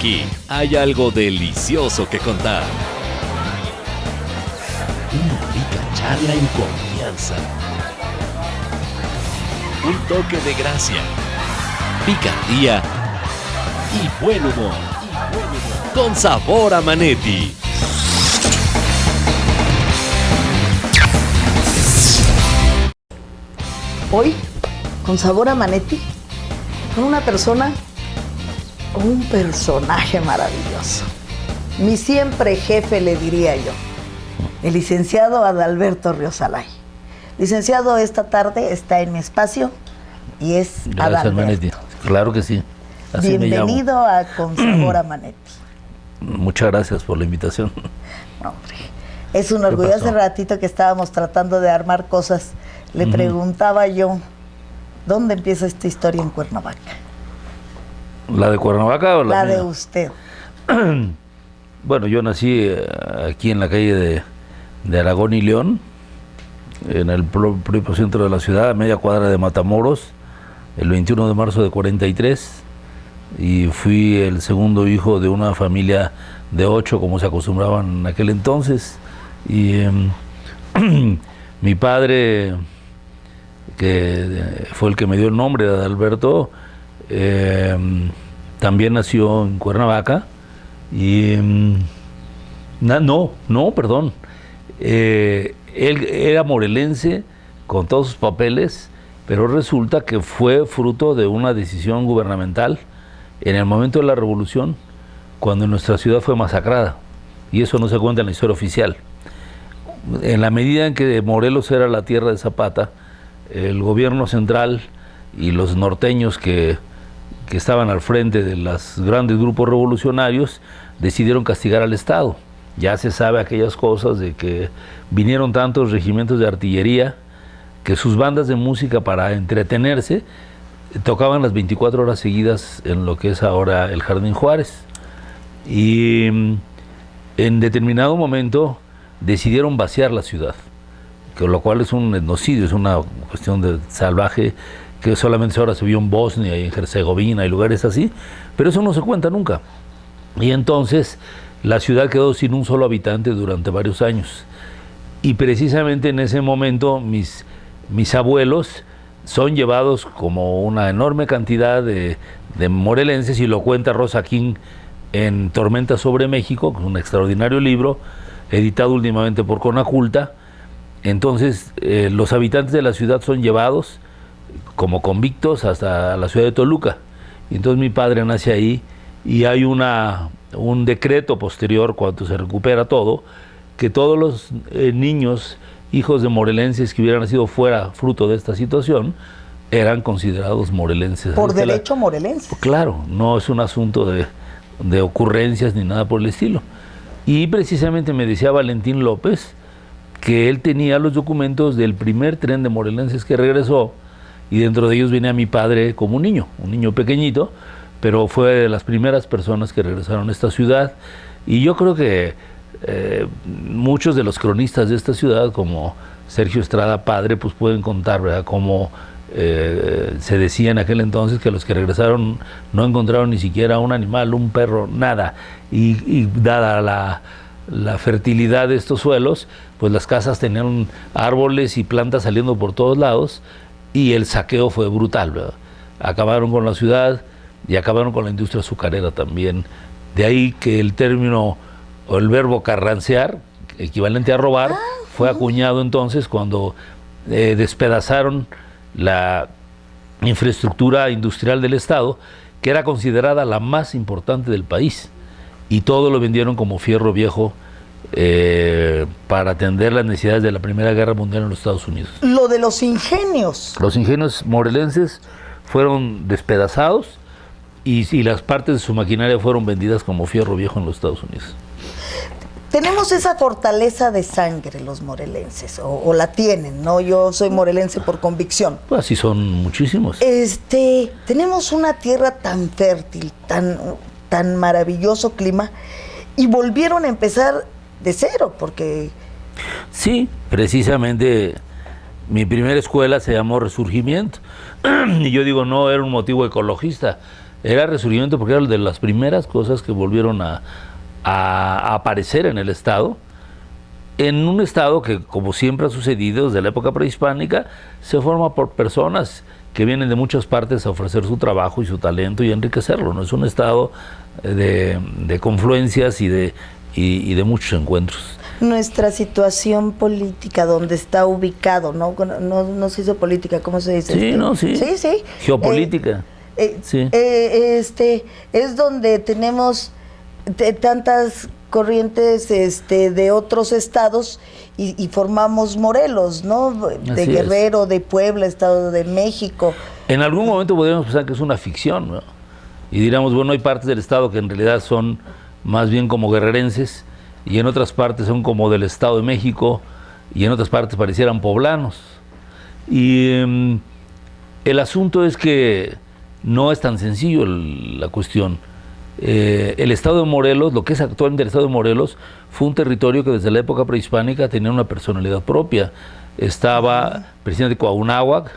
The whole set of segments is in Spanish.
Aquí hay algo delicioso que contar. Una rica charla en confianza. Un toque de gracia, picardía y buen humor. Con sabor a Manetti. Hoy, con sabor a Manetti, con una persona o un personaje maravilloso. Mi siempre jefe, le diría yo, el licenciado Adalberto Riosalay. Licenciado, esta tarde está en mi espacio y es Gracias, Adalberto. Manetti. Claro que sí. Así Bienvenido a Con Sabor a Manetti. Muchas gracias por la invitación. Hombre, es un orgullo. Hace ratito que estábamos tratando de armar cosas, le preguntaba yo, ¿dónde empieza esta historia en Cuernavaca? ¿La de Cuernavaca o la La mía? de usted. Bueno, yo nací aquí en la calle de Aragón y León, en el propio centro de la ciudad, a media cuadra de Matamoros, el 21 de marzo de 43, y fui el segundo hijo de una familia de 8, como se acostumbraban en aquel entonces, y mi padre, que fue el que me dio el nombre de Adalberto, también nació en Cuernavaca, y perdón, él era morelense con todos sus papeles, pero resulta que fue fruto de una decisión gubernamental en el momento de la revolución, cuando nuestra ciudad fue masacrada, y eso no se cuenta en la historia oficial. En la medida en que Morelos era la tierra de Zapata, el gobierno central y los norteños que estaban al frente de los grandes grupos revolucionarios decidieron castigar al Estado. Ya se sabe aquellas cosas de que vinieron tantos regimientos de artillería que sus bandas de música, para entretenerse, tocaban las 24 horas seguidas en lo que es ahora el Jardín Juárez. Y en determinado momento decidieron vaciar la ciudad, que lo cual es un etnocidio, es una cuestión de salvaje que solamente ahora se vio en Bosnia y en Herzegovina y lugares así, pero eso no se cuenta nunca. Y entonces la ciudad quedó sin un solo habitante durante varios años. Y precisamente en ese momento mis abuelos son llevados, como una enorme cantidad de morelenses, y lo cuenta Rosa King en Tormenta sobre México, que es un extraordinario libro, editado últimamente por Conaculta. Entonces los habitantes de la ciudad son llevados como convictos hasta la ciudad de Toluca. Y entonces mi padre nace ahí, y hay un decreto posterior, cuando se recupera todo, que todos los niños hijos de morelenses que hubieran nacido fuera fruto de esta situación eran considerados morelenses. Por derecho morelense. Claro, no es un asunto de ocurrencias ni nada por el estilo. Y precisamente me decía Valentín López que él tenía los documentos del primer tren de morelenses que regresó, y dentro de ellos venía mi padre como un niño pequeñito, pero fue de las primeras personas que regresaron a esta ciudad. Y yo creo que muchos de los cronistas de esta ciudad, como Sergio Estrada padre, pues pueden contar, ¿verdad?, cómo se decía en aquel entonces que los que regresaron no encontraron ni siquiera un animal, un perro, nada. Y dada la fertilidad de estos suelos, pues las casas tenían árboles y plantas saliendo por todos lados, y el saqueo fue brutal, ¿verdad? Acabaron con la ciudad y acabaron con la industria azucarera también. De ahí que el término o el verbo carrancear, equivalente a robar, fue acuñado entonces cuando despedazaron la infraestructura industrial del Estado, que era considerada la más importante del país, y todo lo vendieron como fierro viejo para atender las necesidades de la Primera Guerra Mundial en los Estados Unidos. Lo de los ingenios. Los ingenios morelenses fueron despedazados, y las partes de su maquinaria fueron vendidas como fierro viejo en los Estados Unidos. Tenemos esa fortaleza de sangre los morelenses, o la tienen, ¿no? Yo soy morelense por convicción. Pues así son muchísimos. Tenemos una tierra tan fértil, tan maravilloso clima, y volvieron a empezar de cero, porque... Sí, precisamente mi primera escuela se llamó Resurgimiento, y yo digo, no era un motivo ecologista, Era resurgimiento porque era de las primeras cosas que volvieron a aparecer en el Estado, en un Estado que, como siempre ha sucedido desde la época prehispánica, se forma por personas que vienen de muchas partes a ofrecer su trabajo y su talento y enriquecerlo, ¿no? Es un Estado de confluencias y de muchos encuentros. Nuestra situación política, donde está ubicado, no se hizo política, ¿cómo se dice? Sí, no, sí. Sí, sí. Geopolítica. Sí. Es donde tenemos tantas corrientes de otros estados y formamos Morelos, ¿no? De Así Guerrero, de Puebla, Estado de México. En algún momento podríamos pensar que es una ficción, ¿no? Y diríamos, bueno, hay partes del Estado que en realidad son más bien como guerrerenses, y en otras partes son como del Estado de México, y en otras partes parecieran poblanos. Y el asunto es que no es tan sencillo la cuestión. El Estado de Morelos, lo que es actualmente el Estado de Morelos, fue un territorio que desde la época prehispánica tenía una personalidad propia. Estaba presidente Coahunáhuac,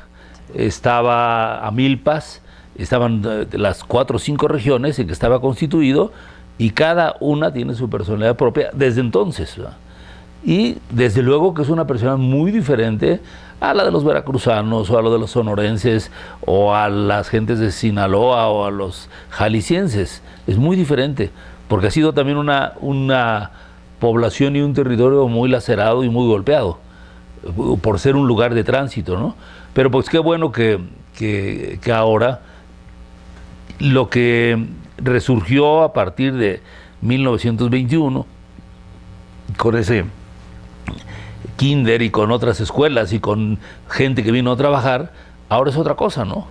estaba Amilpas, estaban las 4 o 5 regiones en que estaba constituido, y cada una tiene su personalidad propia desde entonces, ¿verdad? Y desde luego que es una personalidad muy diferente a la de los veracruzanos, o a la de los sonorenses, o a las gentes de Sinaloa, o a los jaliscienses. Es muy diferente, porque ha sido también una población y un territorio muy lacerado y muy golpeado, por ser un lugar de tránsito, ¿no? Pero pues qué bueno que ahora lo que resurgió a partir de 1921, con ese kinder y con otras escuelas y con gente que vino a trabajar, ahora es otra cosa, ¿no?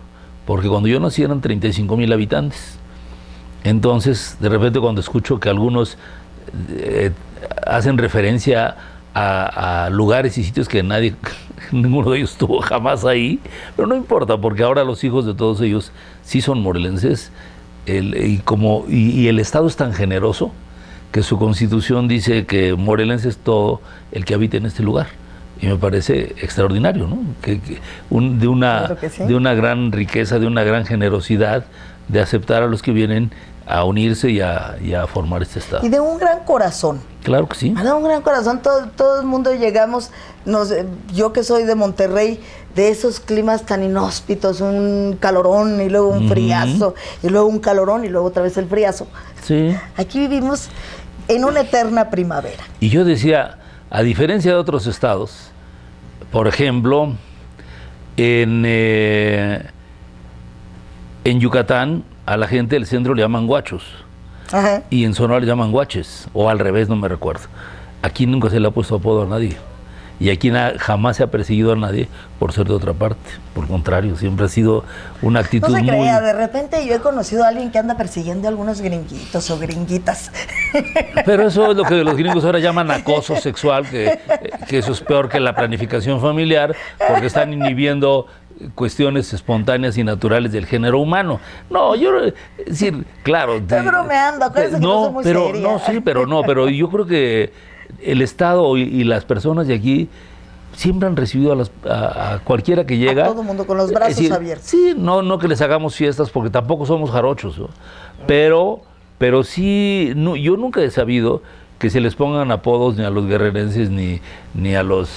Porque cuando yo nací eran 35,000 habitantes. Entonces, de repente cuando escucho que algunos hacen referencia a lugares y sitios que ninguno de ellos estuvo jamás ahí, pero no importa, porque ahora los hijos de todos ellos sí son morelenses, y el Estado es tan generoso que su Constitución dice que morelense es todo el que habita en este lugar, y me parece extraordinario, ¿no? Claro que sí. De una gran riqueza, de una gran generosidad, de aceptar a los que vienen a unirse y a formar este Estado. Y de un gran corazón. Claro que sí. De un gran corazón, todo el mundo llegamos, yo que soy de Monterrey, de esos climas tan inhóspitos, un calorón y luego un friazo, y luego un calorón y luego otra vez el friazo. Sí. Aquí vivimos en una eterna primavera. Y yo decía, a diferencia de otros estados, por ejemplo, en Yucatán a la gente del centro le llaman guachos. Ajá. Y en Sonora le llaman guaches, o al revés, no me recuerdo. Aquí nunca se le ha puesto apodo a nadie. Y aquí jamás se ha perseguido a nadie por ser de otra parte. Por contrario, siempre ha sido una actitud No se muy... crea, de repente yo he conocido a alguien que anda persiguiendo a algunos gringuitos o gringuitas. Pero eso es lo que los gringos ahora llaman acoso sexual, que eso es peor que la planificación familiar, porque están inhibiendo cuestiones espontáneas y naturales del género humano. No, es decir, claro... Estoy bromeando, acuérdense que no soy muy seria. No, sí, pero yo creo que el Estado y las personas de aquí siempre han recibido a cualquiera que llega... A todo mundo con los brazos abiertos. Sí, no que les hagamos fiestas, porque tampoco somos jarochos, ¿no? Pero sí, yo nunca he sabido que se les pongan apodos ni a los guerrerenses, ni a los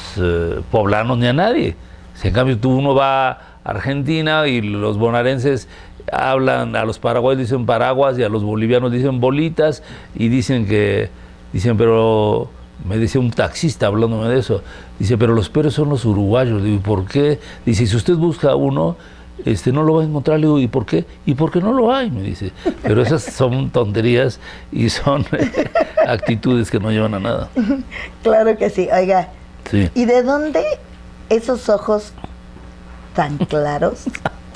poblanos, ni a nadie. Si en cambio uno va a Argentina y los bonaerenses hablan, a los paraguayos dicen paraguas y a los bolivianos dicen bolitas, y dicen, pero me decía un taxista hablándome de eso, dice, pero los peores son los uruguayos. Digo, ¿y por qué? Dice, si usted busca uno, no lo va a encontrar. Le digo, ¿y por qué? ¿Y por qué no lo hay? Me dice, pero esas son tonterías y son actitudes que no llevan a nada. Claro que sí, oiga. Sí. ¿Y de dónde esos ojos tan claros?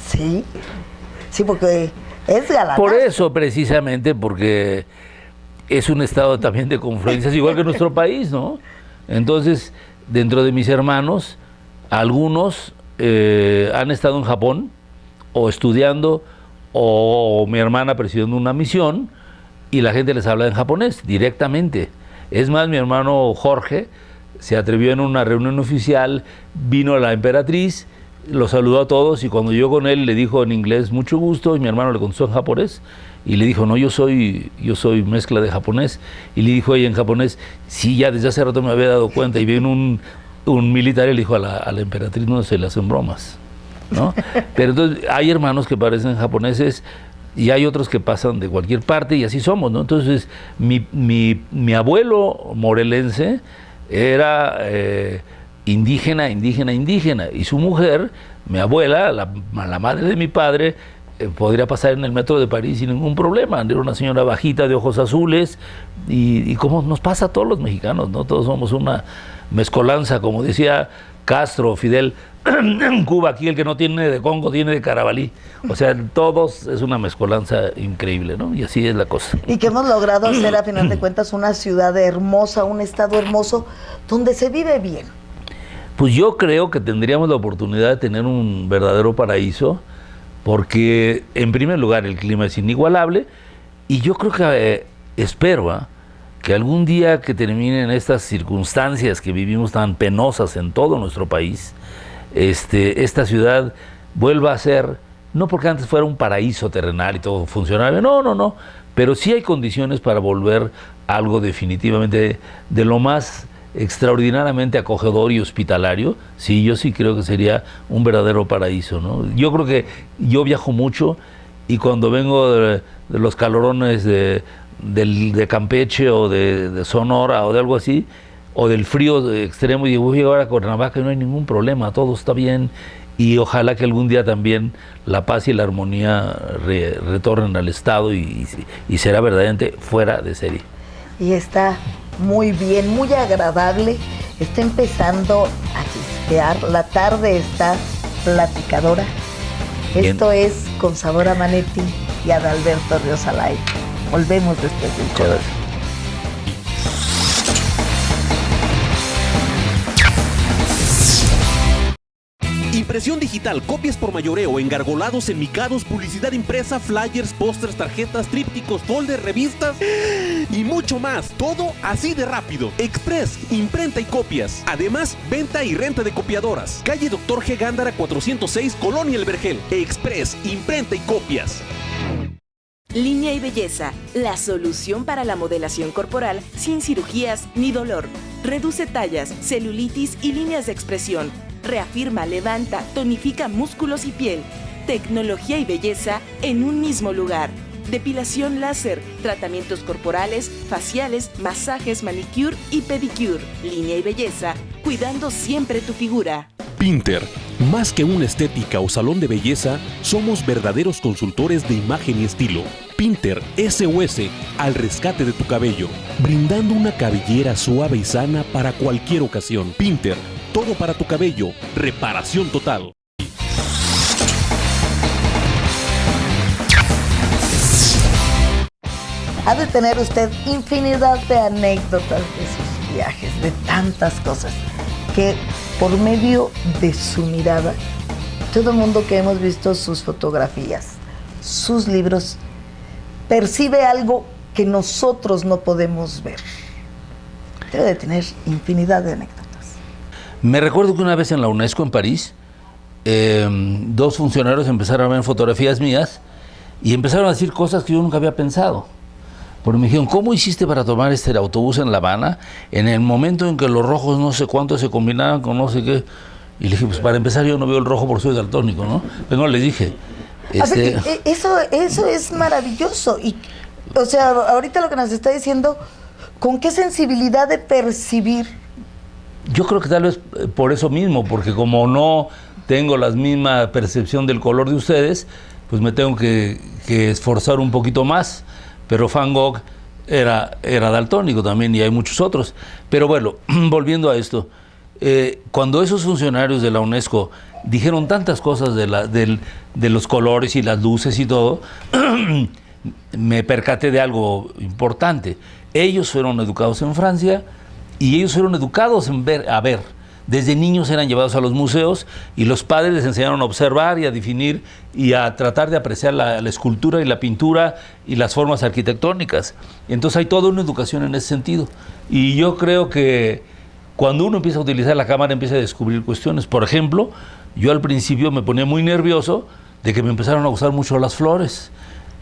Sí, porque es galán. Por eso, precisamente, porque es un estado también de confluencias, igual que nuestro país, ¿no? Entonces, dentro de mis hermanos, algunos han estado en Japón, o estudiando, o mi hermana presidiendo una misión, y la gente les habla en japonés, directamente. Es más, mi hermano Jorge se atrevió en una reunión oficial, vino la emperatriz, Lo saludó a todos y cuando yo con él le dijo en inglés mucho gusto y mi hermano le contestó en japonés y le dijo, no, yo soy mezcla de japonés, y le dijo ella en japonés, sí, ya desde hace rato me había dado cuenta, y viene un militar y le dijo a la emperatriz, no se le hacen bromas, ¿no? Pero entonces hay hermanos que parecen japoneses y hay otros que pasan de cualquier parte y así somos, ¿no? Entonces mi abuelo morelense era indígena, y su mujer, mi abuela, la madre de mi padre, podría pasar en el metro de París sin ningún problema. Era una señora bajita de ojos azules y como nos pasa a todos los mexicanos, ¿no? Todos somos una mezcolanza, como decía Castro, Fidel, en Cuba, aquí el que no tiene de Congo tiene de Carabalí. O sea, todos es una mezcolanza increíble, ¿no? Y así es la cosa. Y que hemos logrado hacer, a final de cuentas, una ciudad hermosa, un estado hermoso, donde se vive bien. Pues yo creo que tendríamos la oportunidad de tener un verdadero paraíso, porque en primer lugar el clima es inigualable, y yo creo que espero que algún día que terminen estas circunstancias que vivimos tan penosas en todo nuestro país, esta ciudad vuelva a ser, no porque antes fuera un paraíso terrenal y todo funcionaba, no, pero sí hay condiciones para volver a algo definitivamente de lo más extraordinariamente acogedor y hospitalario. Sí, yo sí creo que sería un verdadero paraíso, ¿no? Yo creo que yo viajo mucho y cuando vengo de los calorones de Campeche o de Sonora o de algo así, o del frío extremo, y voy a llegar a Cuernavaca y no hay ningún problema, todo está bien, y ojalá que algún día también la paz y la armonía retornen al Estado y será verdaderamente fuera de serie. Y está muy bien, muy agradable, está empezando a chispear, la tarde está platicadora. Bien. Esto es Con Sabor a Manetti y Adalberto Ríos al aire. Volvemos después del corte. Impresión digital, copias por mayoreo, engargolados, enmicados, publicidad impresa, flyers, pósters, tarjetas, trípticos, folders, revistas y mucho más. Todo así de rápido. Express, imprenta y copias. Además, venta y renta de copiadoras. Calle Dr. G. Gándara 406, Colonia El Vergel. Express, imprenta y copias. Línea y Belleza, la solución para la modelación corporal sin cirugías ni dolor. Reduce tallas, celulitis y líneas de expresión. Reafirma, levanta, tonifica músculos y piel. Tecnología y belleza en un mismo lugar. Depilación láser, tratamientos corporales, faciales, masajes, manicure y pedicure. Línea y Belleza, cuidando siempre tu figura. Pinter, más que una estética o salón de belleza, somos verdaderos consultores de imagen y estilo. Pinter SOS, al rescate de tu cabello, brindando una cabellera suave y sana para cualquier ocasión. Pinter, todo para tu cabello, reparación total. Ha de tener usted infinidad de anécdotas de sus viajes, de tantas cosas, que por medio de su mirada, todo el mundo que hemos visto sus fotografías, sus libros, percibe algo que nosotros no podemos ver. Debe de tener infinidad de anécdotas. Me recuerdo que una vez en la UNESCO en París, dos funcionarios empezaron a ver fotografías mías y empezaron a decir cosas que yo nunca había pensado. Porque me dijeron, ¿cómo hiciste para tomar este autobús en La Habana en el momento en que los rojos no sé cuánto se combinaban con no sé qué? Y le dije, pues para empezar yo no veo el rojo porque soy daltónico, ¿no? Pero no, les dije. A ver, eso es maravilloso. Y, o sea, ahorita lo que nos está diciendo, ¿con qué sensibilidad de percibir? Yo creo que tal vez por eso mismo, porque como no tengo la misma percepción del color de ustedes, pues me tengo que esforzar un poquito más. Pero Van Gogh era daltónico también y hay muchos otros. Pero bueno, volviendo a esto, cuando esos funcionarios de la UNESCO dijeron tantas cosas de los colores y las luces y todo, me percaté de algo importante. Ellos fueron educados en Francia y ellos fueron educados en ver. Desde niños eran llevados a los museos y los padres les enseñaron a observar y a definir y a tratar de apreciar la escultura y la pintura y las formas arquitectónicas. Entonces hay toda una educación en ese sentido. Y yo creo que cuando uno empieza a utilizar la cámara empieza a descubrir cuestiones. Por ejemplo, yo al principio me ponía muy nervioso de que me empezaron a gustar mucho las flores.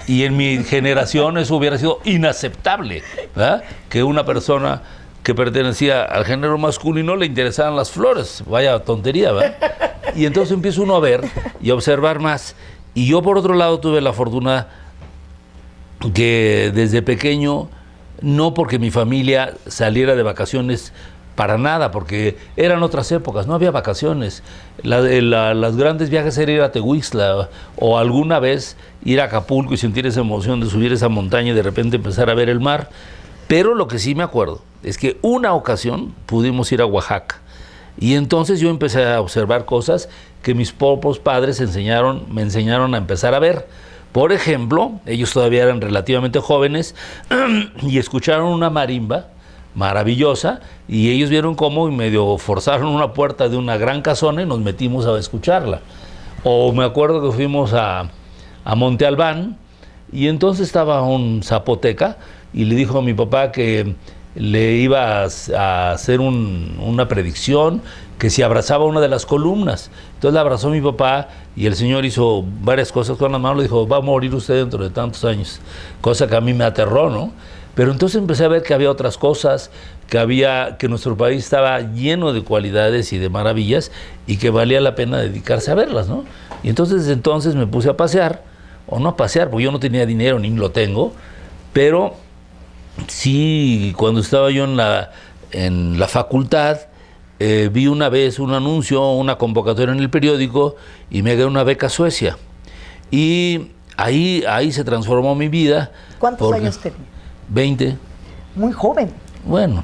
Y en mi generación eso hubiera sido inaceptable, ¿verdad? Que una persona que pertenecía al género masculino le interesaran las flores. Vaya tontería, ¿verdad? Y entonces empieza uno a ver y a observar más. Y yo, por otro lado, tuve la fortuna que desde pequeño, no porque mi familia saliera de vacaciones para nada, porque eran otras épocas, no había vacaciones. Las grandes viajes era ir a Tehuixtla o alguna vez ir a Acapulco y sentir esa emoción de subir esa montaña y de repente empezar a ver el mar. Pero lo que sí me acuerdo es que una ocasión pudimos ir a Oaxaca y entonces yo empecé a observar cosas que mis propios padres me enseñaron a empezar a ver. Por ejemplo, ellos todavía eran relativamente jóvenes y escucharon una marimba maravillosa y ellos vieron cómo y medio forzaron una puerta de una gran casona y nos metimos a escucharla. O me acuerdo que fuimos a Monte Albán y entonces estaba un zapoteca y le dijo a mi papá que le iba a hacer una predicción, que si abrazaba una de las columnas. Entonces la abrazó mi papá y el señor hizo varias cosas con las manos, le dijo, va a morir usted dentro de tantos años, cosa que a mí me aterró, ¿no? Pero entonces empecé a ver que había otras cosas, que nuestro país estaba lleno de cualidades y de maravillas y que valía la pena dedicarse a verlas, ¿no? Y entonces desde entonces me puse a pasear, o no a pasear, porque yo no tenía dinero, ni lo tengo, pero sí, cuando estaba yo en la facultad, vi una vez un anuncio, una convocatoria en el periódico y me gané una beca a Suecia. Y ahí se transformó mi vida. ¿Cuántos años tenía? 20. Muy joven. Bueno,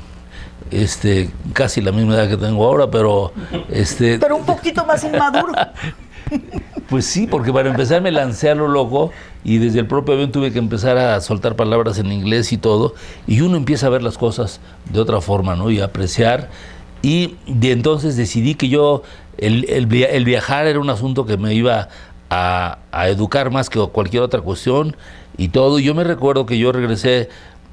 casi la misma edad que tengo ahora, pero... Pero un poquito más inmaduro. Pues sí, porque para empezar me lancé a lo loco y desde el propio avión tuve que empezar a soltar palabras en inglés y todo, y uno empieza a ver las cosas de otra forma, ¿no? Y a apreciar, y de entonces decidí que yo, el viajar era un asunto que me iba a educar más que cualquier otra cuestión y todo. Yo me recuerdo que yo regresé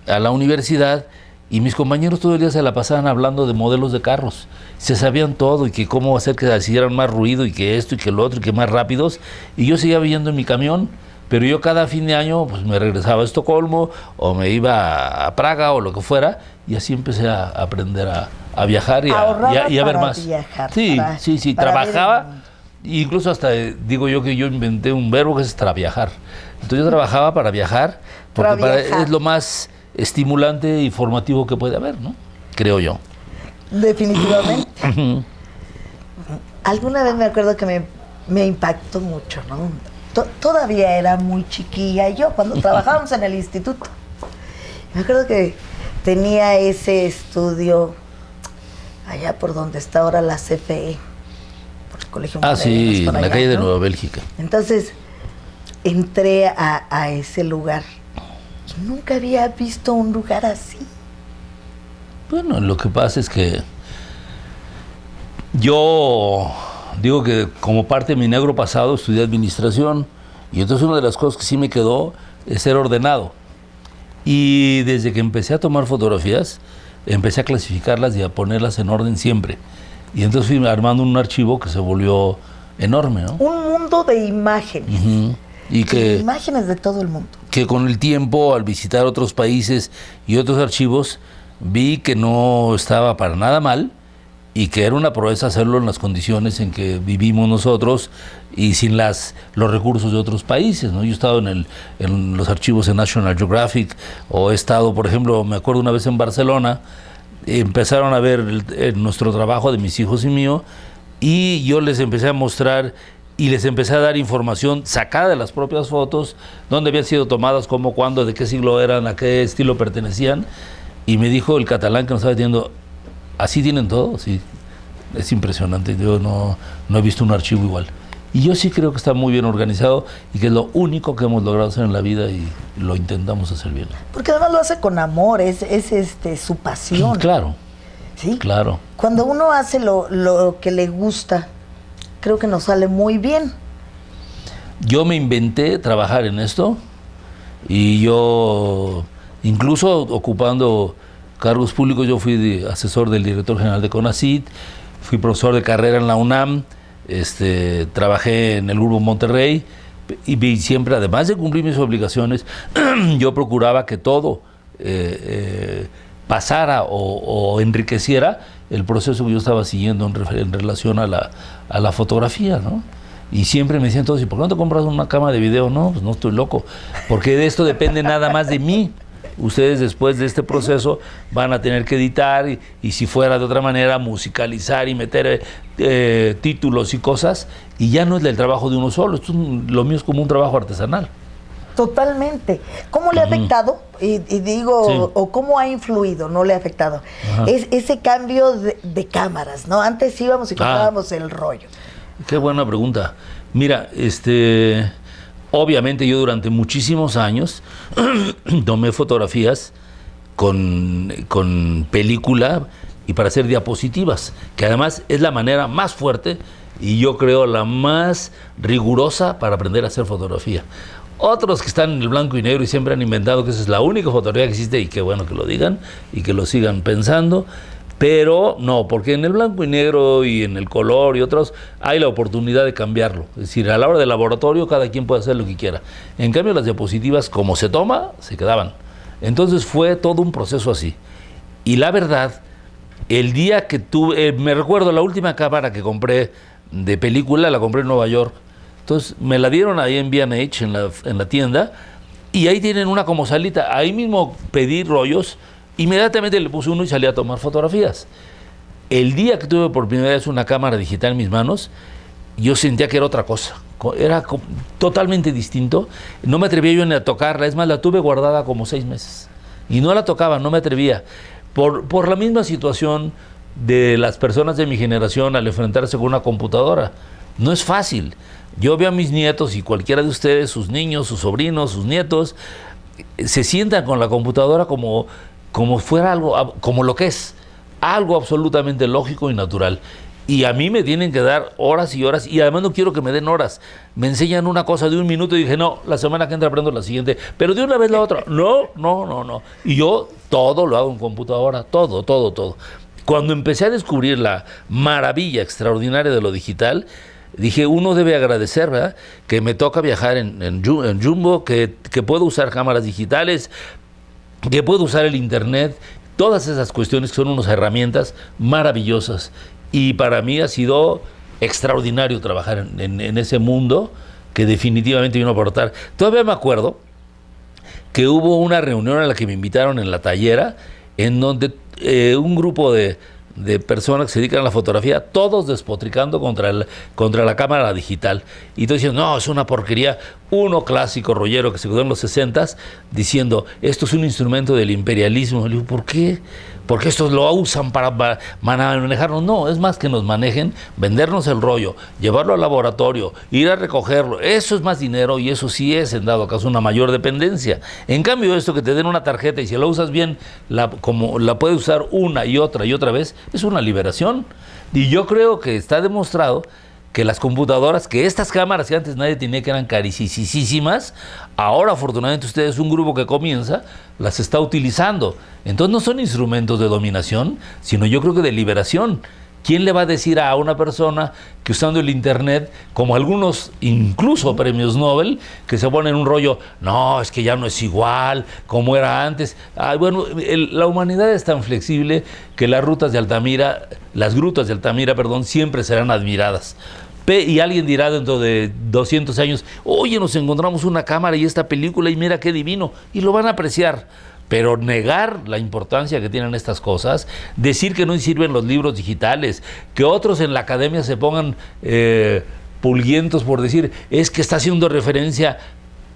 a la universidad y mis compañeros todo el día se la pasaban hablando de modelos de carros. Se sabían todo y que cómo hacer que hicieran más ruido y que esto y que lo otro y que más rápidos. Y yo seguía viviendo en mi camión, pero yo cada fin de año pues me regresaba a Estocolmo o me iba a Praga o lo que fuera, y así empecé a aprender a viajar y a ver más. Viajar, sí, trabajaba. Incluso hasta digo yo que yo inventé un verbo que es traviajar. Entonces yo trabajaba para viajar, porque es lo más estimulante y formativo que puede haber, ¿no? Creo yo. Definitivamente. Alguna vez me acuerdo que me impactó mucho, ¿no? Todavía era muy chiquilla yo cuando trabajábamos en el instituto. Me acuerdo que tenía ese estudio allá por donde está ahora la CFE, por el Colegio Morelos, sí, en la calle de ¿no? Nueva Bélgica. Entonces entré a ese lugar. Nunca había visto un lugar así. Bueno, lo que pasa es que yo digo que como parte de mi negro pasado estudié administración, y entonces una de las cosas que sí me quedó es ser ordenado. Y desde que empecé a tomar fotografías, empecé a clasificarlas y a ponerlas en orden siempre. Y entonces fui armando un archivo que se volvió enorme, ¿no? Un mundo de imágenes. Uh-huh. Y que imágenes de todo el mundo. Que con el tiempo, al visitar otros países y otros archivos, vi que no estaba para nada mal y que era una proeza hacerlo en las condiciones en que vivimos nosotros y sin los recursos de otros países, ¿no? Yo he estado en los archivos de National Geographic, o he estado, por ejemplo, me acuerdo una vez en Barcelona, empezaron a ver nuestro trabajo de mis hijos y mío, y yo les empecé a mostrar y les empecé a dar información sacada de las propias fotos, dónde habían sido tomadas, cómo, cuándo, de qué siglo eran, a qué estilo pertenecían. Y me dijo el catalán que nos estaba diciendo, ¿así tienen todo? Sí, es impresionante, yo no he visto un archivo igual. Y yo sí creo que está muy bien organizado y que es lo único que hemos logrado hacer en la vida y lo intentamos hacer bien. Porque además lo hace con amor, es su pasión. Claro, sí, claro. Cuando uno hace lo que le gusta, creo que nos sale muy bien. Yo me inventé trabajar en esto y yo, incluso ocupando cargos públicos, yo fui asesor del director general de CONACYT, fui profesor de carrera en la UNAM trabajé en el Grupo Monterrey y siempre, además de cumplir mis obligaciones, yo procuraba que todo pasara o enriqueciera el proceso que yo estaba siguiendo en relación a la fotografía, ¿no? Y siempre me decían todos, ¿y por qué no te compras una cámara de video? No, pues no estoy loco, porque de esto depende nada más de mí. Ustedes después de este proceso van a tener que editar y si fuera de otra manera, musicalizar y meter títulos y cosas, y ya no es el trabajo de uno solo, lo mío es como un trabajo artesanal. Totalmente. ¿Cómo le ha afectado? Y digo, Sí. o cómo ha influido, no le ha afectado. Es ese cambio de cámaras, ¿no? Antes íbamos y comprábamos el rollo. Qué buena pregunta. Mira, obviamente yo durante muchísimos años tomé fotografías con película y para hacer diapositivas, que además es la manera más fuerte y yo creo la más rigurosa para aprender a hacer fotografía. Otros que están en el blanco y negro y siempre han inventado que esa es la única fotografía que existe, y qué bueno que lo digan y que lo sigan pensando, pero no, porque en el blanco y negro y en el color y otros hay la oportunidad de cambiarlo. Es decir, a la hora del laboratorio cada quien puede hacer lo que quiera. En cambio las diapositivas, como se toma, se quedaban. Entonces fue todo un proceso así. Y la verdad, el día que tuve, me recuerdo la última cámara que compré de película, la compré en Nueva York. Entonces me la dieron ahí en B&H, en la tienda, y ahí tienen una como salita. Ahí mismo pedí rollos, inmediatamente le puse uno y salí a tomar fotografías. El día que tuve por primera vez una cámara digital en mis manos, yo sentía que era otra cosa. Era totalmente distinto. No me atrevía yo ni a tocarla. Es más, la tuve guardada como 6 meses. Y no la tocaba, no me atrevía. Por la misma situación de las personas de mi generación al enfrentarse con una computadora. No es fácil. Yo veo a mis nietos y cualquiera de ustedes, sus niños, sus sobrinos, sus nietos, se sientan con la computadora como fuera algo, como lo que es, algo absolutamente lógico y natural. Y a mí me tienen que dar horas y horas, y además no quiero que me den horas. Me enseñan una cosa de 1 minuto y dije, no, la semana que entra aprendo la siguiente, pero de una vez la otra. No. Y yo todo lo hago en computadora, todo. Cuando empecé a descubrir la maravilla extraordinaria de lo digital, dije, uno debe agradecer, ¿verdad?, que me toca viajar en Jumbo, que puedo usar cámaras digitales, que puedo usar el internet, todas esas cuestiones que son unas herramientas maravillosas. Y para mí ha sido extraordinario trabajar en ese mundo que definitivamente vino a aportar. Todavía me acuerdo que hubo una reunión a la que me invitaron en la Tallera, en donde un grupo de personas que se dedican a la fotografía, todos despotricando contra la cámara digital. Y todos diciendo, no, es una porquería. Uno clásico rollero que se quedó en los 60s diciendo, esto es un instrumento del imperialismo. Le digo, ¿por qué? Porque estos lo usan para manejarnos. No, es más que nos manejen, vendernos el rollo, llevarlo al laboratorio, ir a recogerlo. Eso es más dinero y eso sí es, en dado caso, una mayor dependencia. En cambio, esto que te den una tarjeta y si la usas bien, como la puedes usar una y otra vez, es una liberación. Y yo creo que está demostrado que las computadoras, que estas cámaras que antes nadie tenía, que eran carísimas, ahora afortunadamente ustedes, un grupo que comienza, las está utilizando. Entonces no son instrumentos de dominación, sino yo creo que de liberación. ¿Quién le va a decir a una persona que usando el internet, como algunos incluso premios Nobel, que se ponen un rollo, no, es que ya no es igual como era antes? Bueno, la humanidad es tan flexible que las grutas de Altamira, siempre serán admiradas. Y alguien dirá dentro de 200 años, oye, nos encontramos una cámara y esta película y mira qué divino, y lo van a apreciar. Pero negar la importancia que tienen estas cosas, decir que no sirven los libros digitales, que otros en la academia se pongan pulguientos por decir, es que está haciendo referencia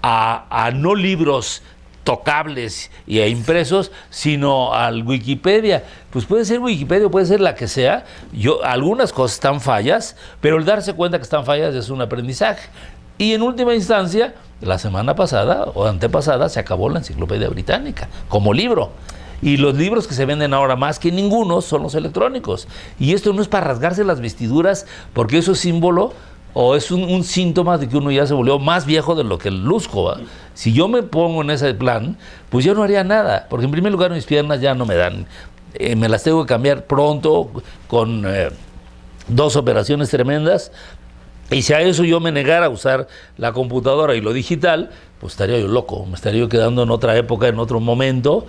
a no libros tocables y a impresos, sino al Wikipedia. Pues puede ser Wikipedia, puede ser la que sea. Algunas cosas están fallas, pero el darse cuenta que están fallas es un aprendizaje. Y en última instancia, la semana pasada o antepasada se acabó la Enciclopedia Británica como libro. Y los libros que se venden ahora más que ninguno son los electrónicos. Y esto no es para rasgarse las vestiduras, porque eso es símbolo o es un síntoma de que uno ya se volvió más viejo de lo que luzco, ¿va? Si yo me pongo en ese plan, pues yo no haría nada, porque en primer lugar mis piernas ya no me dan. Me las tengo que cambiar pronto con 2 operaciones tremendas Y si a eso yo me negara a usar la computadora y lo digital, pues estaría yo loco, me estaría yo quedando en otra época, en otro momento,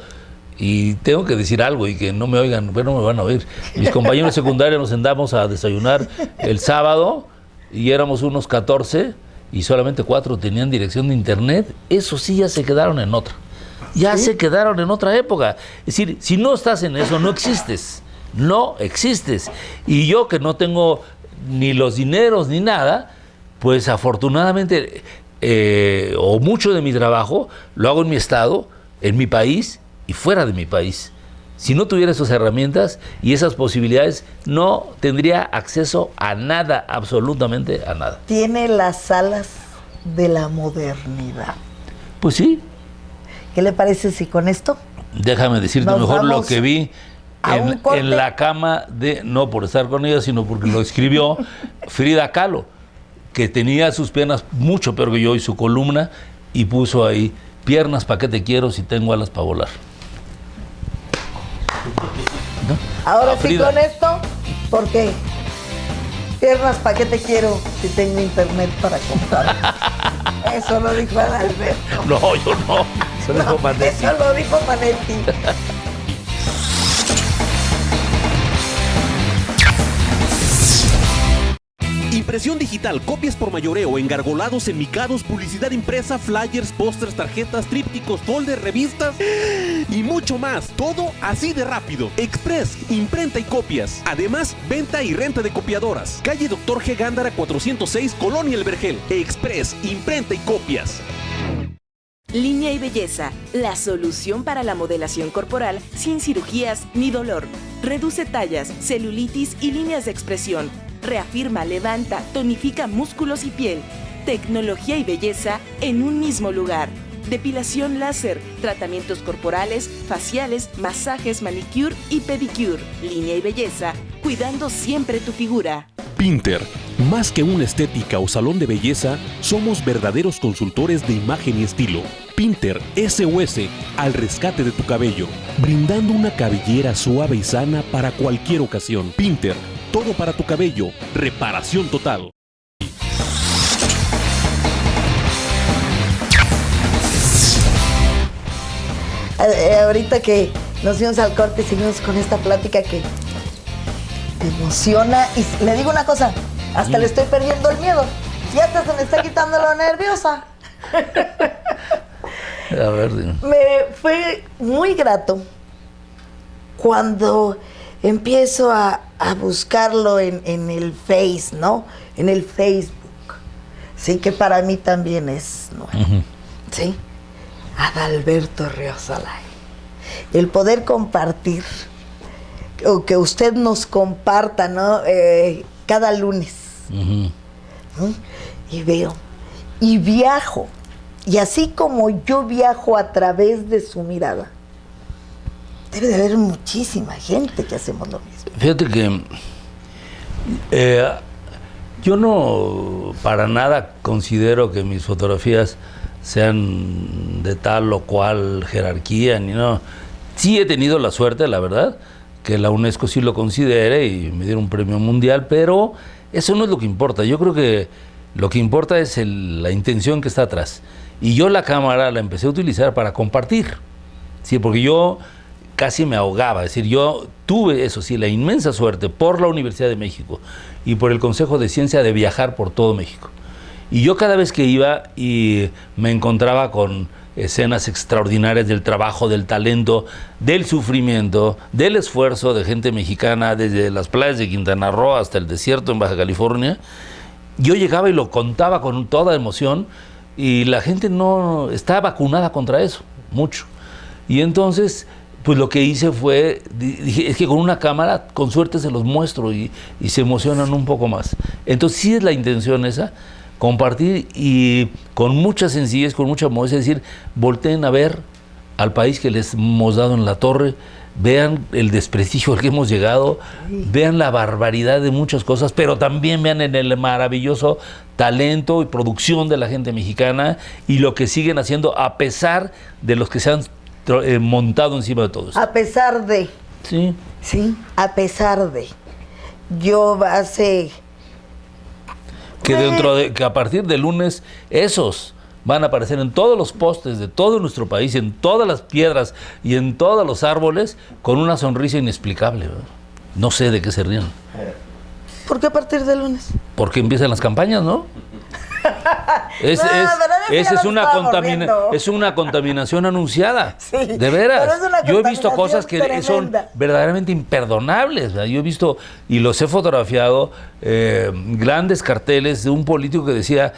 y tengo que decir algo y que no me oigan, pero no me van a oír. Mis compañeros secundarios nos sentamos a desayunar el sábado y éramos unos 14 y solamente 4 tenían dirección de internet. Eso sí, ya se quedaron en otra. Ya se quedaron en otra época. Es decir, si no estás en eso, no existes. No existes. Y yo que no tengo ni los dineros ni nada, pues afortunadamente, o mucho de mi trabajo, lo hago en mi estado, en mi país y fuera de mi país. Si no tuviera esas herramientas y esas posibilidades, no tendría acceso a nada, absolutamente a nada. Tiene las alas de la modernidad. Pues sí. ¿Qué le parece si con esto? Déjame decirte Nos mejor lo vamos que vi en la cama de, no por estar con ella, sino porque lo escribió Frida Kahlo, que tenía sus piernas mucho peor que yo y su columna, y puso ahí: piernas pa' qué te quiero si tengo alas para volar. ¿No? Ahora sí Frida. con esto, porque piernas pa' qué te quiero si tengo internet para comprar. Eso lo dijo Adalberto. No, yo no. Eso lo dijo Manetti. Eso lo dijo Manetti. Impresión digital, copias por mayoreo, engargolados, enmicados, publicidad impresa, flyers, pósters, tarjetas, trípticos, folders, revistas y mucho más. Todo así de rápido. Express, imprenta y copias. Además, venta y renta de copiadoras. Calle Dr. G. Gándara 406, Colonia El Vergel. Express, imprenta y copias. Línea y Belleza, la solución para la modelación corporal sin cirugías ni dolor. Reduce tallas, celulitis y líneas de expresión. Reafirma, levanta, tonifica músculos y piel. Tecnología y belleza en un mismo lugar. Depilación láser, tratamientos corporales, faciales, masajes, manicure y pedicure. Línea y Belleza, cuidando siempre tu figura. Pinter, más que una estética o salón de belleza, somos verdaderos consultores de imagen y estilo. Pinter SOS, al rescate de tu cabello, brindando una cabellera suave y sana para cualquier ocasión. Pinter, todo para tu cabello, reparación total. Ahorita que nos fuimos al corte, seguimos con esta plática que te emociona. Y le digo una cosa, hasta le estoy perdiendo el miedo. Ya hasta se me está quitando lo nerviosa. A ver, dime. Me fue muy grato cuando empiezo a buscarlo en el Face, ¿no? En el Facebook. Sí, que para mí también es nuevo. Sí. Adalberto Ríos Alay. El poder compartir, o que usted nos comparta, ¿no? Cada lunes. ¿Mm? Y veo, y viajo. Y así como yo viajo a través de su mirada, debe de haber muchísima gente que hacemos lo mismo. Fíjate que yo no para nada considero que mis fotografías sean de tal o cual jerarquía, ni no. Sí he tenido la suerte, la verdad, que la UNESCO sí lo considere y me diera un premio mundial, pero eso no es lo que importa. Yo creo que lo que importa es la intención que está atrás. Y yo la cámara la empecé a utilizar para compartir, sí, porque yo casi me ahogaba. Es decir, yo tuve, eso sí, la inmensa suerte por la Universidad de México y por el Consejo de Ciencia de viajar por todo México. Y yo cada vez que iba y me encontraba con escenas extraordinarias del trabajo, del talento, del sufrimiento, del esfuerzo de gente mexicana, desde las playas de Quintana Roo hasta el desierto en Baja California, yo llegaba y lo contaba con toda emoción y la gente no está vacunada contra eso, mucho. Y entonces, pues lo que hice fue, dije, es que con una cámara, con suerte se los muestro y se emocionan un poco más. Entonces sí es la intención esa, compartir y con mucha sencillez, con mucha modestia, decir, volteen a ver al país que les hemos dado en la torre, vean el desprestigio al que hemos llegado, vean la barbaridad de muchas cosas, pero también vean en el maravilloso talento y producción de la gente mexicana y lo que siguen haciendo a pesar de los que se han montado encima de todo eso. A pesar de. Sí. Sí, a pesar de. Yo hace que a partir de lunes esos van a aparecer en todos los postes de todo nuestro país, en todas las piedras y en todos los árboles, con una sonrisa inexplicable, ¿verdad? No sé de qué se ríen. ¿Por qué a partir del lunes? Porque empiezan las campañas, ¿no? Es una contaminación anunciada. Sí, de veras. pero es una Yo he visto cosas que tremenda. son verdaderamente imperdonables, ¿verdad? Yo he visto y los he fotografiado grandes carteles de un político que decía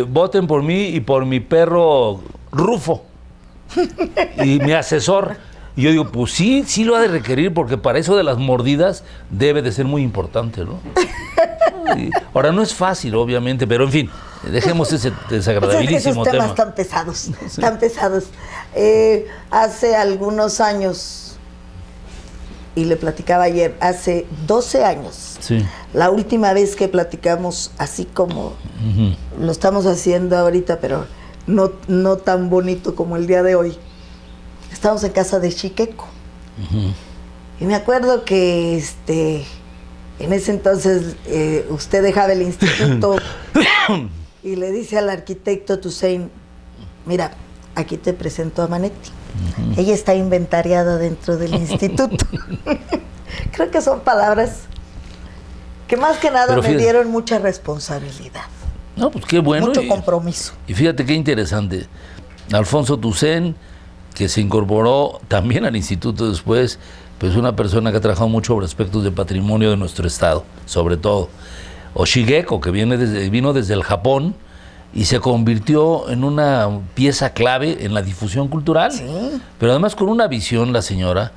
voten por mí y por mi perro Rufo y mi asesor. Y yo digo, pues sí lo ha de requerir, porque para eso de las mordidas debe de ser muy importante, ¿no? Ahora, no es fácil, obviamente, pero en fin, dejemos ese desagradabilísimo esos temas tema. tan pesados, tan pesados. Hace algunos años, y le platicaba ayer, hace 12 años, Sí. la última vez que platicamos así como lo estamos haciendo ahorita, pero no tan bonito como el día de hoy. Estábamos en casa de Chiqueco. Y me acuerdo que en ese entonces usted dejaba el instituto y le dice al arquitecto Toussaint, mira, aquí te presento a Manetti. Ella está inventariada dentro del instituto. Creo que son palabras que más que nada me dieron mucha responsabilidad. No, pues qué bueno. Mucho compromiso. Y fíjate qué interesante. Alfonso Toussaint, que se incorporó también al instituto después, pues una persona que ha trabajado mucho sobre aspectos de patrimonio de nuestro estado, sobre todo. O Shigeko, que vino desde el Japón y se convirtió en una pieza clave en la difusión cultural. Sí. Pero además con una visión, la señora,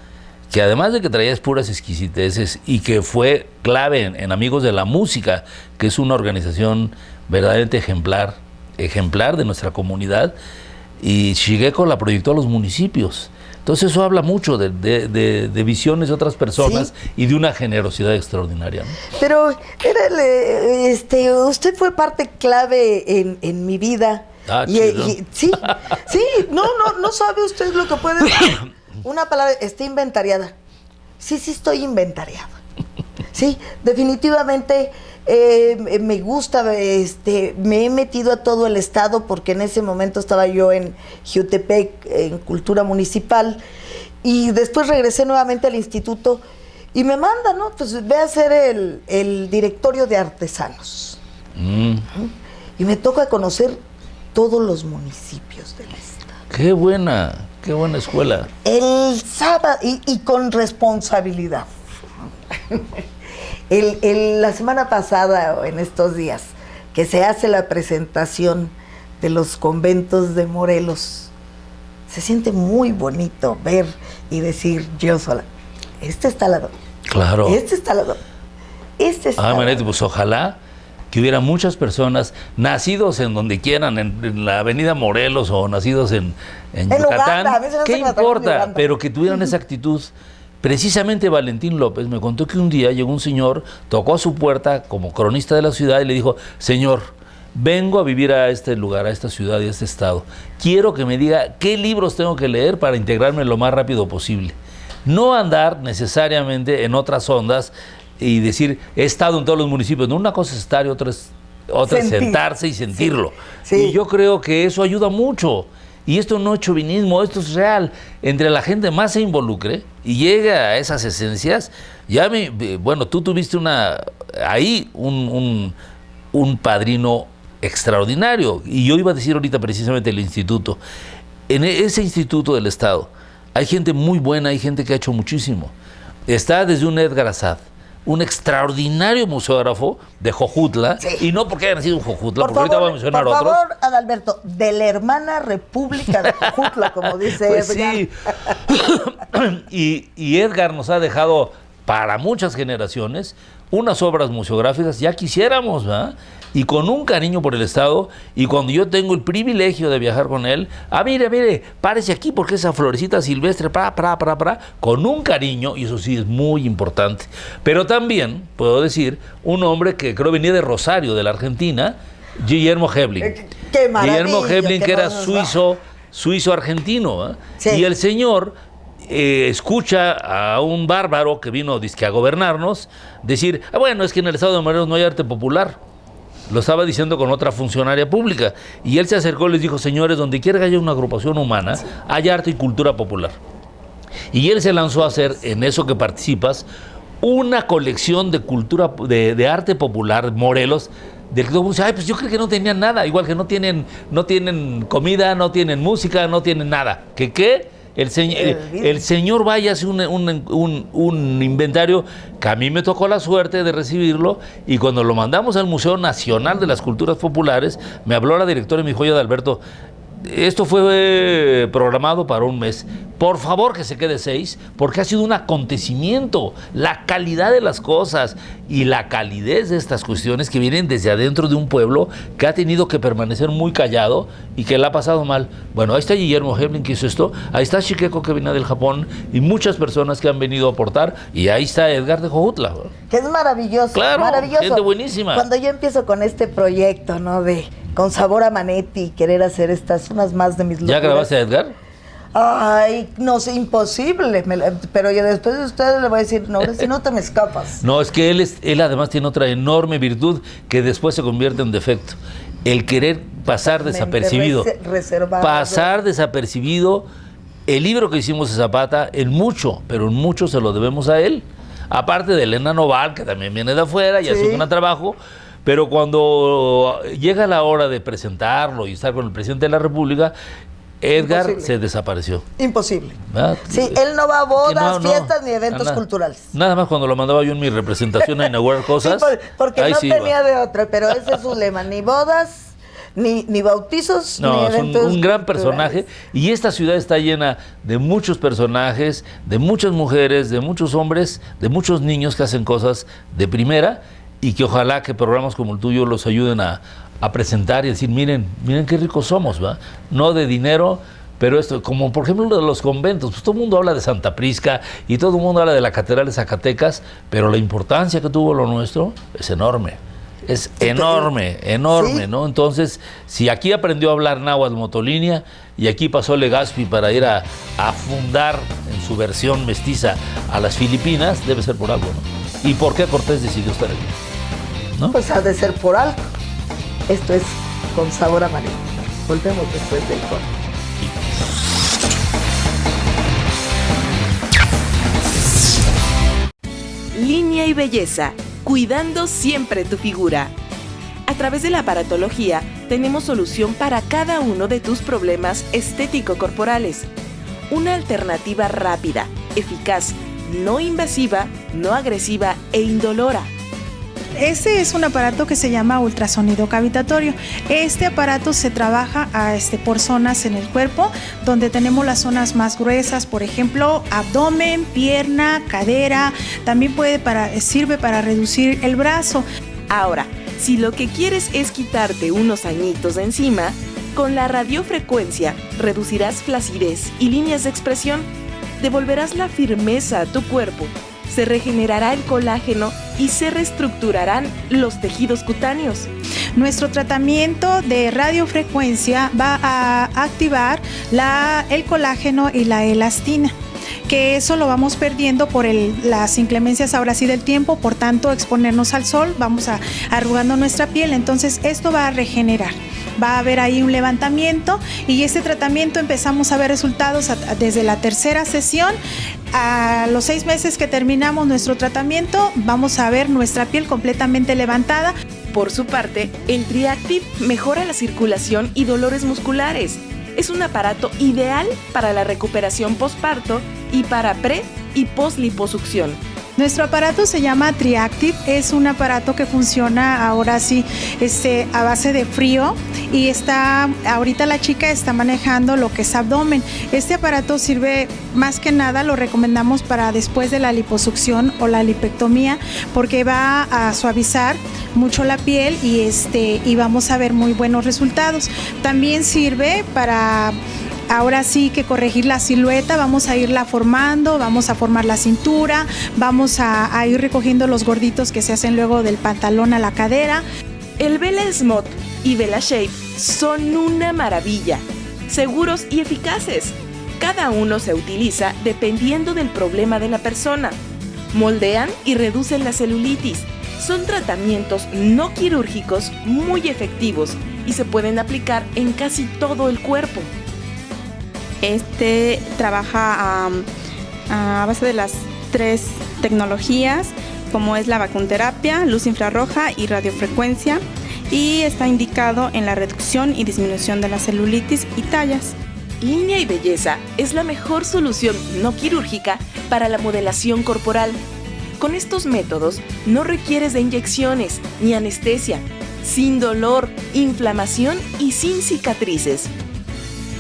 que además de que traía puras exquisiteces y que fue clave en Amigos de la Música, que es una organización verdaderamente ejemplar de nuestra comunidad, y Shigeko la proyectó a los municipios. Entonces eso habla mucho de visiones de otras personas, sí, y de una generosidad extraordinaria, ¿no? Pero usted fue parte clave en mi vida. Sí, no sabe usted lo que puede decir. Una palabra, está inventariada. Sí, estoy inventariada. Sí, definitivamente me gusta, me he metido a todo el estado, porque en ese momento estaba yo en Jutepec, en Cultura Municipal, y después regresé nuevamente al instituto y me manda, ¿no? Pues ve a ser el directorio de artesanos. Y me toca conocer todos los municipios del estado. Qué buena escuela. El sábado, y con responsabilidad. La semana pasada, o en estos días, que se hace la presentación de los conventos de Morelos, se siente muy bonito ver y decir yo sola, está al lado. Claro. Está al lado. Manetti, pues ojalá que hubiera muchas personas nacidos en donde quieran, en la avenida Morelos, o nacidos en Yucatán. Uganda, ¿Qué importa? Pero que tuvieran esa actitud. Precisamente Valentín López me contó que un día llegó un señor, tocó a su puerta como cronista de la ciudad y le dijo, señor, vengo a vivir a este lugar, a esta ciudad y a este estado. Quiero que me diga qué libros tengo que leer para integrarme lo más rápido posible. No andar necesariamente en otras ondas y decir, he estado en todos los municipios. No, una cosa es estar y otra es sentarse y sentirlo. Sí. Y yo creo que eso ayuda mucho. Y esto no es chauvinismo, esto es real. Entre la gente más se involucre y llegue a esas esencias. Tú tuviste un padrino extraordinario. Y yo iba a decir ahorita precisamente el instituto. En ese instituto del Estado hay gente muy buena, hay gente que ha hecho muchísimo. Está desde un Edgar Azad, un extraordinario museógrafo de Jojutla, sí, y no porque haya nacido en Jojutla, porque ahorita voy a mencionar otros. Por favor, Adalberto, de la hermana República de Jojutla, como dice pues Edgar. Sí. y Edgar nos ha dejado para muchas generaciones unas obras museográficas, ya quisiéramos, ¿verdad? Y con un cariño por el Estado, y cuando yo tengo el privilegio de viajar con él, mire, párese aquí porque esa florecita silvestre, con un cariño, y eso sí es muy importante. Pero también, puedo decir, un hombre que creo venía de Rosario, de la Argentina, Guillermo Hebling. ¡Qué maravilla! Guillermo Hebling, que era suizo-argentino, ¿eh? Sí. Y el señor escucha a un bárbaro que vino dizque a gobernarnos decir, es que en el estado de Morelos no hay arte popular. lo estaba diciendo con otra funcionaria pública. Y él se acercó y les dijo, señores, donde quiera que haya una agrupación humana, hay arte y cultura popular. Y él se lanzó a hacer, en eso que participas, una colección de cultura, de arte popular, Morelos, del que todo el mundo dice, ay, pues yo creo que no tenían nada, igual que no tienen comida, no tienen música, no tienen nada. ¿Qué? El señor va y hace un inventario que a mí me tocó la suerte de recibirlo, y cuando lo mandamos al Museo Nacional de las Culturas Populares, me habló la directora y me dijo, oye, Adalberto, esto fue programado para un mes. Por favor que se quede 6, porque ha sido un acontecimiento. La calidad de las cosas y la calidez de estas cuestiones que vienen desde adentro de un pueblo que ha tenido que permanecer muy callado y que la ha pasado mal. Bueno, ahí está Guillermo Hemling, que hizo esto. Ahí está Shigeko, que viene del Japón, y muchas personas que han venido a aportar. Y ahí está Edgar de Jojutla. Que es maravilloso. Claro, maravilloso. gente buenísima. Cuando yo empiezo con este proyecto, ¿no? De Con Sabor a Manetti, querer hacer unas más de mis locuras. ¿Ya grabaste a Edgar? Ay, no sé, imposible. Pero yo después de ustedes le voy a decir, no, si no te me escapas. No, es que él además tiene otra enorme virtud que después se convierte en defecto. El querer pasar desapercibido. Reservado. Pasar desapercibido. El libro que hicimos de Zapata, pero en mucho se lo debemos a él. Aparte de Elena Noval, que también viene de afuera y hace un gran trabajo. Pero cuando llega la hora de presentarlo y estar con el presidente de la República, Edgar se desapareció. Imposible. ¿Verdad? Sí, él no va a bodas, fiestas ni eventos culturales. Nada más cuando lo mandaba yo en mi representación a inaugurar cosas. Sí, porque no tenía de otra, pero ese es su lema, ni bodas, ni bautizos, ni eventos. Un gran personaje. Y esta ciudad está llena de muchos personajes, de muchas mujeres, de muchos hombres, de muchos niños que hacen cosas de primera, y que ojalá que programas como el tuyo los ayuden a presentar y decir, miren qué ricos somos, ¿va? No de dinero, pero esto, como por ejemplo de los conventos, pues todo el mundo habla de Santa Prisca y todo el mundo habla de la Catedral de Zacatecas, pero la importancia que tuvo lo nuestro es enorme. Es enorme, ¿sí? ¿No? Entonces, si aquí aprendió a hablar náhuatl Motolinia y aquí pasó Legazpi para ir a fundar en su versión mestiza a las Filipinas, debe ser por algo, ¿no? ¿Y por qué Cortés decidió estar aquí? ¿No? Pues ha de ser por algo. Esto es Con Sabor a Manetti. Volvemos después del corte. Línea y belleza, cuidando siempre tu figura. A través de la aparatología tenemos solución para cada uno de tus problemas estético-corporales. Una alternativa rápida, eficaz, no invasiva, no agresiva e indolora. Este es un aparato que se llama ultrasonido cavitatorio. Este aparato se trabaja por zonas en el cuerpo, donde tenemos las zonas más gruesas, por ejemplo, abdomen, pierna, cadera. También sirve para reducir el brazo. Ahora, si lo que quieres es quitarte unos añitos de encima, con la radiofrecuencia reducirás flacidez y líneas de expresión, devolverás la firmeza a tu cuerpo, se regenerará el colágeno y se reestructurarán los tejidos cutáneos. Nuestro tratamiento de radiofrecuencia va a activar el colágeno y la elastina, que eso lo vamos perdiendo por las inclemencias ahora sí del tiempo, por tanto exponernos al sol, vamos arrugando nuestra piel, entonces esto va a regenerar. Va a haber ahí un levantamiento y este tratamiento empezamos a ver resultados desde la tercera sesión. A los 6 meses que terminamos nuestro tratamiento, vamos a ver nuestra piel completamente levantada. Por su parte, el Triactive mejora la circulación y dolores musculares. Es un aparato ideal para la recuperación postparto y para pre- y post-liposucción. Nuestro aparato se llama Triactive, es un aparato que funciona ahora sí a base de frío y ahorita la chica está manejando lo que es abdomen. Este aparato sirve más que nada, lo recomendamos para después de la liposucción o la lipectomía, porque va a suavizar mucho la piel y vamos a ver muy buenos resultados. También sirve para ahora sí que corregir la silueta, vamos a irla formando, vamos a formar la cintura, vamos a ir recogiendo los gorditos que se hacen luego del pantalón a la cadera. El Vela Smooth y Vela Shape son una maravilla, seguros y eficaces. Cada uno se utiliza dependiendo del problema de la persona. Moldean y reducen la celulitis, Son tratamientos no quirúrgicos muy efectivos y se pueden aplicar en casi todo el cuerpo. Este trabaja a base de las 3 tecnologías, como es la vacunterapia, luz infrarroja y radiofrecuencia, y está indicado en la reducción y disminución de la celulitis y tallas. Línea y Belleza es la mejor solución no quirúrgica para la modelación corporal. Con estos métodos no requieres de inyecciones ni anestesia, sin dolor, inflamación y sin cicatrices.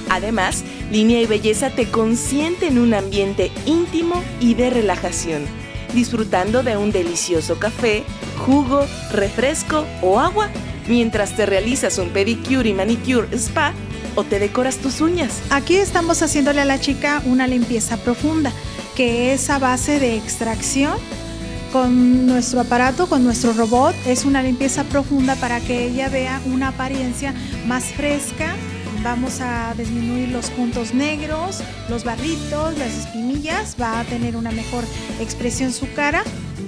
Además, Línea y Belleza te consiente en un ambiente íntimo y de relajación, disfrutando de un delicioso café, jugo, refresco o agua, mientras te realizas un pedicure y manicure spa o te decoras tus uñas. Aquí estamos haciéndole a la chica una limpieza profunda, que es a base de extracción. Con nuestro aparato, con nuestro robot, es una limpieza profunda para que ella vea una apariencia más fresca. Vamos a disminuir los puntos negros, los barritos, las espinillas, va a tener una mejor expresión su cara.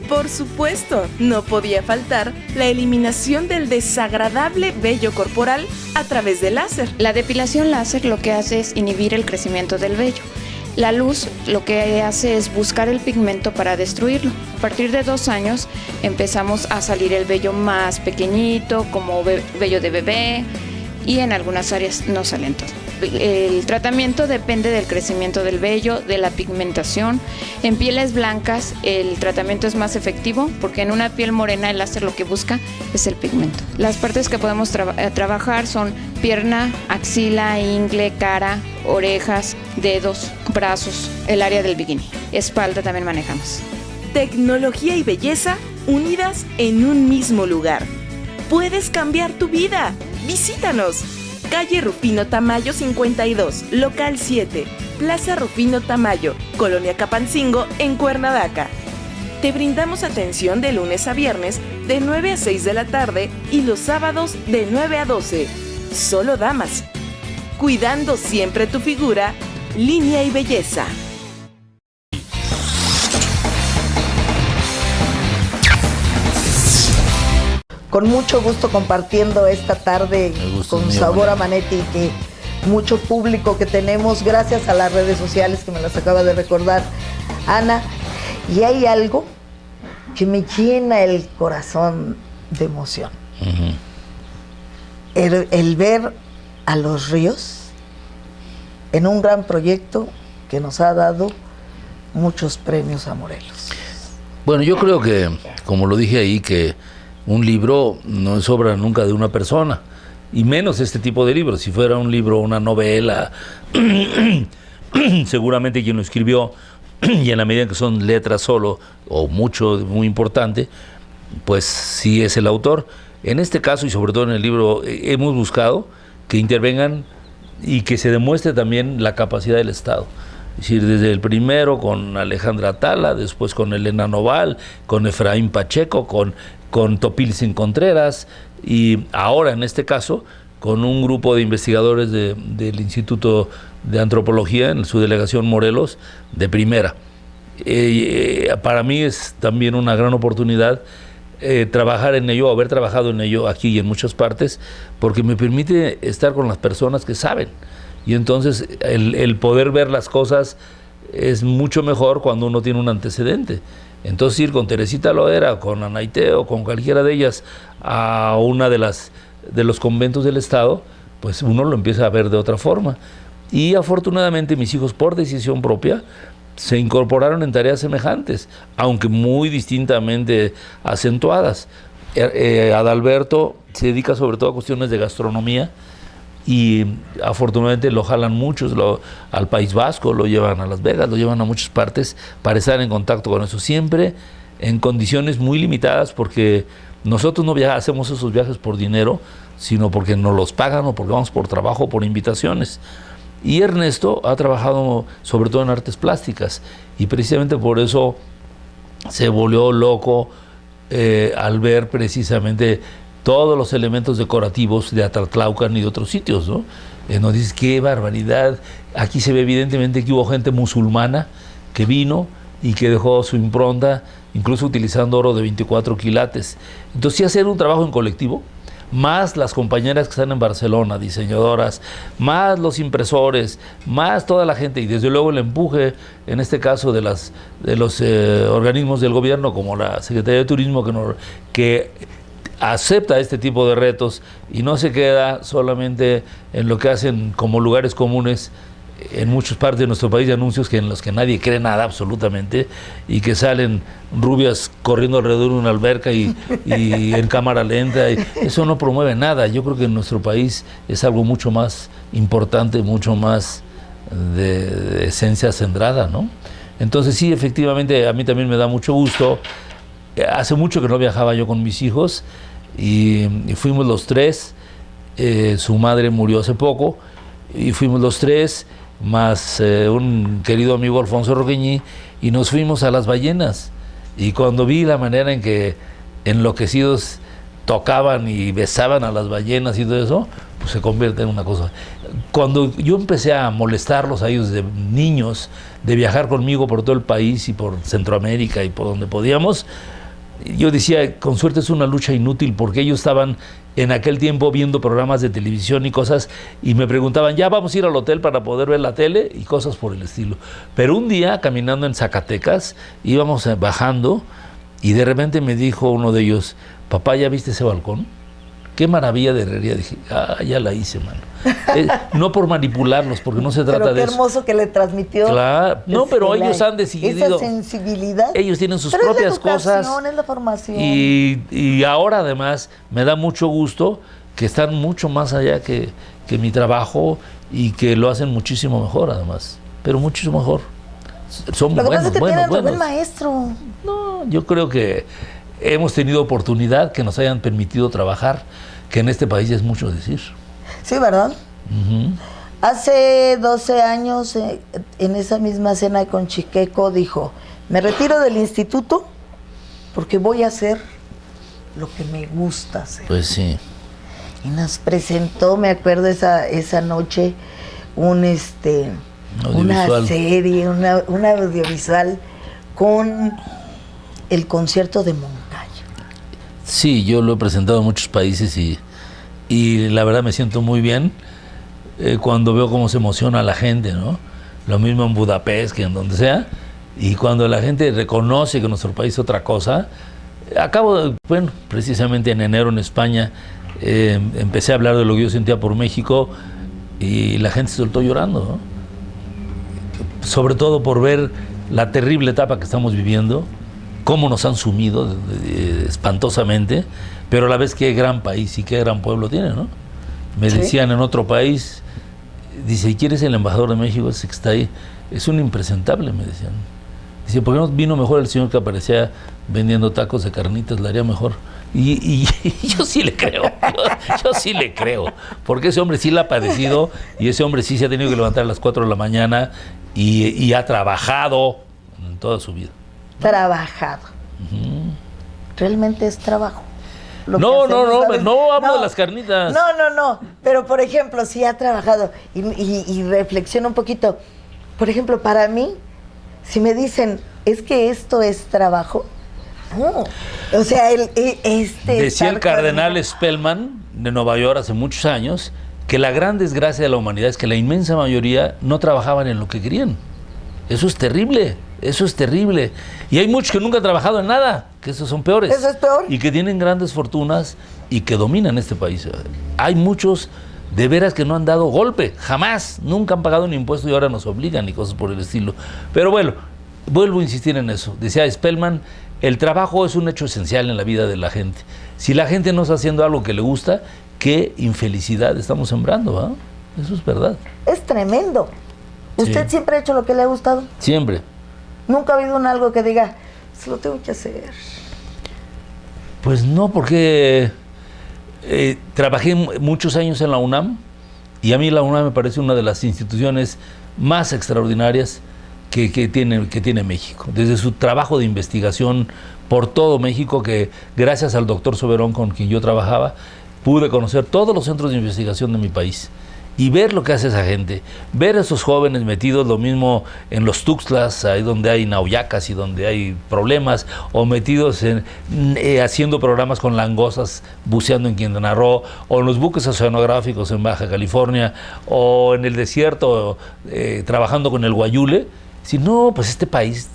Por supuesto, no podía faltar la eliminación del desagradable vello corporal a través del láser. La depilación láser lo que hace es inhibir el crecimiento del vello. La luz lo que hace es buscar el pigmento para destruirlo. A partir de 2 años empezamos a salir el vello más pequeñito, como vello de bebé, y en algunas áreas no salen todo. El tratamiento depende del crecimiento del vello, de la pigmentación. En pieles blancas el tratamiento es más efectivo porque en una piel morena el láser lo que busca es el pigmento. Las partes que podemos trabajar son pierna, axila, ingle, cara, orejas, dedos, brazos, el área del bikini. Espalda también manejamos. Tecnología y belleza unidas en un mismo lugar. Puedes cambiar tu vida. Visítanos. Calle Rufino Tamayo 52, local 7, Plaza Rufino Tamayo, Colonia Capancingo, en Cuernavaca. Te brindamos atención de lunes a viernes de 9 a 6 de la tarde y los sábados de 9 a 12. Solo damas. Cuidando siempre tu figura, Línea y Belleza. Con mucho gusto compartiendo esta tarde con Sabor a Manetti, que mucho público que tenemos gracias a las redes sociales que me las acaba de recordar Ana. Y hay algo que me llena el corazón de emoción. Uh-huh. El ver a Los Ríos en un gran proyecto que nos ha dado muchos premios a Morelos. Bueno, yo creo que, como lo dije ahí, que un libro no es obra nunca de una persona, y menos este tipo de libros. Si fuera un libro, una novela, seguramente quien lo escribió, y en la medida que son letras solo, o mucho, muy importante, pues sí es el autor. En este caso, y sobre todo en el libro, hemos buscado que intervengan y que se demuestre también la capacidad del Estado. Es decir, desde el primero con Alejandra Atala, después con Elena Noval, con Efraín Pacheco, con Topilsin Contreras, y ahora en este caso con un grupo de investigadores del Instituto de Antropología en su delegación Morelos de primera. Para mí es también una gran oportunidad trabajar en ello, haber trabajado en ello aquí y en muchas partes, porque me permite estar con las personas que saben, y entonces el poder ver las cosas es mucho mejor cuando uno tiene un antecedente. Entonces ir con Teresita Loera, con Anaite o con cualquiera de ellas a una de los conventos del Estado, pues uno lo empieza a ver de otra forma. Y afortunadamente mis hijos, por decisión propia, se incorporaron en tareas semejantes, aunque muy distintamente acentuadas. Adalberto se dedica sobre todo a cuestiones de gastronomía, y afortunadamente lo jalan muchos al País Vasco, lo llevan a Las Vegas, lo llevan a muchas partes para estar en contacto con eso, siempre en condiciones muy limitadas, porque nosotros no hacemos esos viajes por dinero, sino porque nos los pagan o porque vamos por trabajo o por invitaciones. Y Ernesto ha trabajado sobre todo en artes plásticas, y precisamente por eso se volvió loco al ver precisamente todos los elementos decorativos de Atlatlaucan y de otros sitios, ¿no? Nos dices, qué barbaridad. Aquí se ve evidentemente que hubo gente musulmana que vino y que dejó su impronta, incluso utilizando oro de 24 quilates. Entonces, sí hacer un trabajo en colectivo, más las compañeras que están en Barcelona, diseñadoras, más los impresores, más toda la gente, y desde luego el empuje, en este caso de los organismos del gobierno, como la Secretaría de Turismo, que acepta este tipo de retos y no se queda solamente en lo que hacen como lugares comunes en muchas partes de nuestro país, de anuncios en los que nadie cree nada absolutamente, y que salen rubias corriendo alrededor de una alberca y en cámara lenta, y eso no promueve nada. Yo creo que en nuestro país es algo mucho más importante, mucho más de esencia centrada, ¿no? Entonces sí, efectivamente, a mí también me da mucho gusto. Hace mucho que no viajaba yo con mis hijos, y fuimos los tres. Su madre murió hace poco, y fuimos los tres, más un querido amigo, Alfonso Roqueñi, y nos fuimos a las ballenas. Y cuando vi la manera en que enloquecidos tocaban y besaban a las ballenas y todo eso, pues se convierte en una cosa. Cuando yo empecé a molestarlos a ellos de niños, de viajar conmigo por todo el país y por Centroamérica y por donde podíamos, yo decía, con suerte es una lucha inútil, porque ellos estaban en aquel tiempo viendo programas de televisión y cosas, y me preguntaban, ya vamos a ir al hotel para poder ver la tele y cosas por el estilo. Pero un día, caminando en Zacatecas, íbamos bajando, y de repente me dijo uno de ellos, papá, ¿ya viste ese balcón? Qué maravilla de herrería. Dije, ya la hice, mano. No por manipularlos, porque no se trata pero de eso. qué hermoso que le transmitió. Claro, no, pero ellos han decidido. Esa sensibilidad. Ellos tienen sus pero propias es la educación, cosas. Es la formación. Y ahora además me da mucho gusto que están mucho más allá que mi trabajo, y que lo hacen muchísimo mejor además. Pero muchísimo mejor. Son lo que pasa es que tienen buenos. buen maestro. No, yo creo que hemos tenido oportunidad que nos hayan permitido trabajar, que en este país es mucho decir. Sí, ¿verdad? Uh-huh. Hace 12 años, en esa misma cena con Chiqueco, dijo, me retiro del instituto porque voy a hacer lo que me gusta hacer. Pues sí. Y nos presentó, me acuerdo esa noche, una serie, una audiovisual con el concierto de Moncayo. Sí, yo lo he presentado en muchos países, y la verdad me siento muy bien cuando veo cómo se emociona la gente, ¿no? Lo mismo en Budapest que en donde sea, y cuando la gente reconoce que nuestro país es otra cosa. Precisamente en enero en España empecé a hablar de lo que yo sentía por México, y la gente se soltó llorando, ¿no? Sobre todo por ver la terrible etapa que estamos viviendo, cómo nos han sumido espantosamente, pero a la vez qué gran país y qué gran pueblo tiene, ¿no? Me decían en otro país, dice, ¿quién es el embajador de México? Ese que está ahí. Es un impresentable, me decían. Dice, ¿por qué no vino mejor el señor que aparecía vendiendo tacos de carnitas? Le haría mejor. Y yo sí le creo, yo sí le creo, porque ese hombre sí la ha padecido, y ese hombre sí se ha tenido que levantar a las 4 de la mañana y ha trabajado en toda su vida. Trabajado. Uh-huh. Realmente es trabajo. No hablo de las carnitas. No, pero por ejemplo, sí ha trabajado, y reflexiono un poquito. Por ejemplo, para mí, si me dicen, es que esto es trabajo, no. O sea, decía el cardenal Spellman de Nueva York hace muchos años que la gran desgracia de la humanidad es que la inmensa mayoría no trabajaban en lo que querían. Eso es terrible. Y hay muchos que nunca han trabajado en nada, que esos son peores. Eso es peor. Y que tienen grandes fortunas y que dominan este país. Hay muchos de veras que no han dado golpe, jamás, nunca han pagado un impuesto y ahora nos obligan y cosas por el estilo. Pero bueno, vuelvo a insistir en eso. Decía Spellman, el trabajo es un hecho esencial en la vida de la gente. Si la gente no está haciendo algo que le gusta, qué infelicidad estamos sembrando, ¿ah? Eso es verdad. Es tremendo. ¿Usted siempre ha hecho lo que le ha gustado? Siempre. ¿Nunca ha habido algo que diga, se lo tengo que hacer? Pues no, porque trabajé muchos años en la UNAM, y a mí la UNAM me parece una de las instituciones más extraordinarias que tiene México. Desde su trabajo de investigación por todo México, que gracias al doctor Soberón, con quien yo trabajaba, pude conocer todos los centros de investigación de mi país. y ver lo que hace esa gente, ver a esos jóvenes metidos lo mismo en los Tuxtlas, ahí donde hay nauyacas y donde hay problemas, o metidos haciendo programas con langostas, buceando en Quintana Roo, o en los buques oceanográficos en Baja California, o en el desierto trabajando con el guayule. Si no, pues este país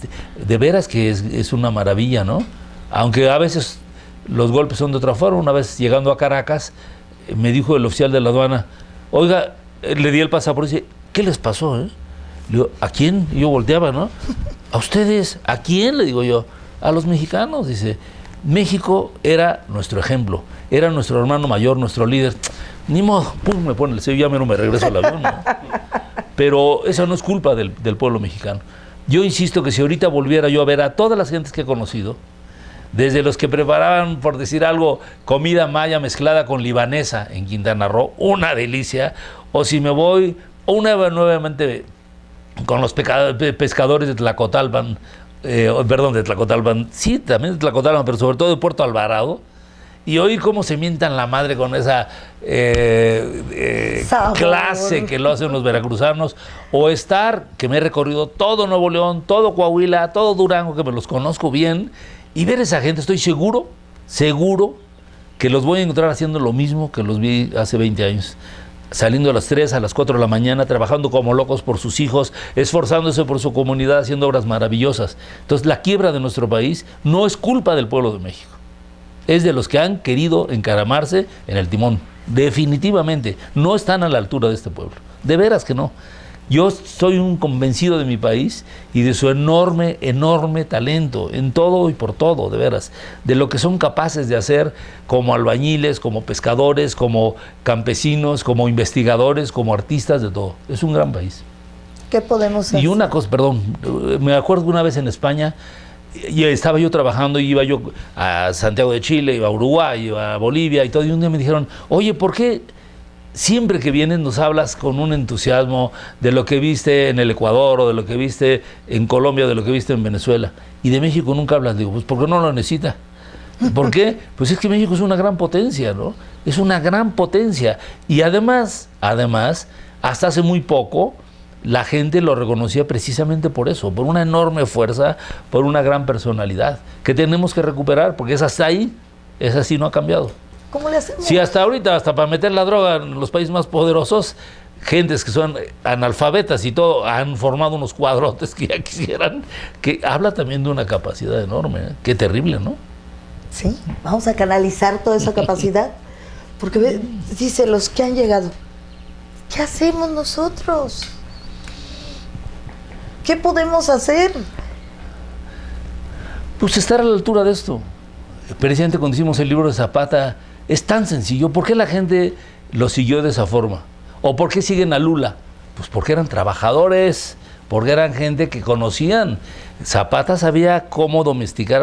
de veras que es una maravilla, ¿no? Aunque a veces los golpes son de otra forma. Una vez llegando a Caracas, me dijo el oficial de la aduana, oiga, le di el pasaporte y dice, ¿qué les pasó? Le digo, ¿a quién? Y yo volteaba, ¿no? ¿A ustedes? ¿A quién? Le digo yo, a los mexicanos. Dice, México era nuestro ejemplo, era nuestro hermano mayor, nuestro líder. Ni modo, pum, me pone el sello, ya me regreso al avión, ¿no? Pero eso no es culpa del pueblo mexicano. Yo insisto que si ahorita volviera yo a ver a todas las gentes que he conocido, desde los que preparaban, por decir algo, comida maya mezclada con libanesa en Quintana Roo, una delicia, o si me voy nuevamente con los pescadores de Tlacotalpan, de Tlacotalpan, sí, también de Tlacotalpan, pero sobre todo de Puerto Alvarado, y oír cómo se mientan la madre con esa clase que lo hacen los veracruzanos, o estar, que me he recorrido todo Nuevo León, todo Coahuila, todo Durango, que me los conozco bien, y ver a esa gente, estoy seguro que los voy a encontrar haciendo lo mismo que los vi hace 20 años. Saliendo a las 3, a las 4 de la mañana, trabajando como locos por sus hijos, esforzándose por su comunidad, haciendo obras maravillosas. Entonces, la quiebra de nuestro país no es culpa del pueblo de México. Es de los que han querido encaramarse en el timón. Definitivamente, no están a la altura de este pueblo. De veras que no. Yo soy un convencido de mi país y de su enorme, enorme talento, en todo y por todo, de veras. De lo que son capaces de hacer como albañiles, como pescadores, como campesinos, como investigadores, como artistas, de todo. Es un gran país. ¿Qué podemos hacer? Y una cosa, perdón, me acuerdo que una vez en España, y estaba yo trabajando y iba yo a Santiago de Chile, iba a Uruguay, iba a Bolivia y todo, y un día me dijeron, oye, ¿por qué siempre que vienes nos hablas con un entusiasmo de lo que viste en el Ecuador, o de lo que viste en Colombia, o de lo que viste en Venezuela, y de México nunca hablas? Digo, pues porque no lo necesita. ¿Por qué? Pues es que México es una gran potencia, ¿no? Es una gran potencia. Y además, hasta hace muy poco, la gente lo reconocía precisamente por eso, por una enorme fuerza, por una gran personalidad, que tenemos que recuperar, porque esa está ahí, esa sí no ha cambiado. ¿Cómo le hacemos? Si hasta ahorita, hasta para meter la droga en los países más poderosos, gentes que son analfabetas y todo, han formado unos cuadrotes que ya quisieran, que habla también de una capacidad enorme, ¿eh? Qué terrible, ¿no? Sí, vamos a canalizar toda esa capacidad, porque dice, los que han llegado, ¿qué hacemos nosotros? ¿Qué podemos hacer? Pues estar a la altura de esto. Precisamente cuando hicimos el libro de Zapata, es tan sencillo. ¿Por qué la gente lo siguió de esa forma? ¿O por qué siguen a Lula? Pues porque eran trabajadores, porque eran gente que conocían. Zapata sabía cómo domesticar